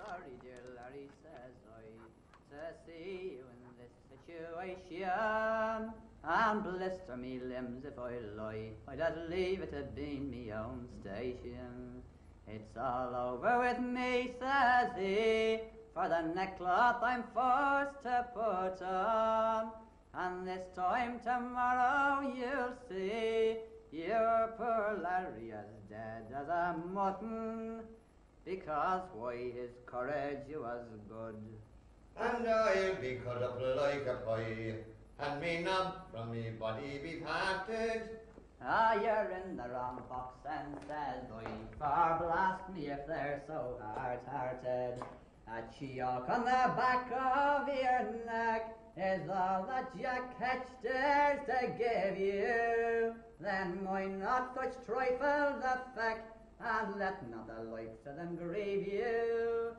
sorry, dear Larry, says I, to see you in this situation, and blister me limbs if I lie. I'd just leave it to be me own station. It's all over with me, says he, for the neckcloth I'm forced to put on, and this time tomorrow you'll see your poor Larry as dead as a mutton, because why his courage was good. And I'll be cut up like a pie, and me knob from me body be parted. Ah, you're in the wrong box, and says I, for blast me if they're so hard-hearted. A cheok on the back of your neck is all that Jack Ketch dares to give you. Then why not such trifles affect, and let not the likes of them grieve you.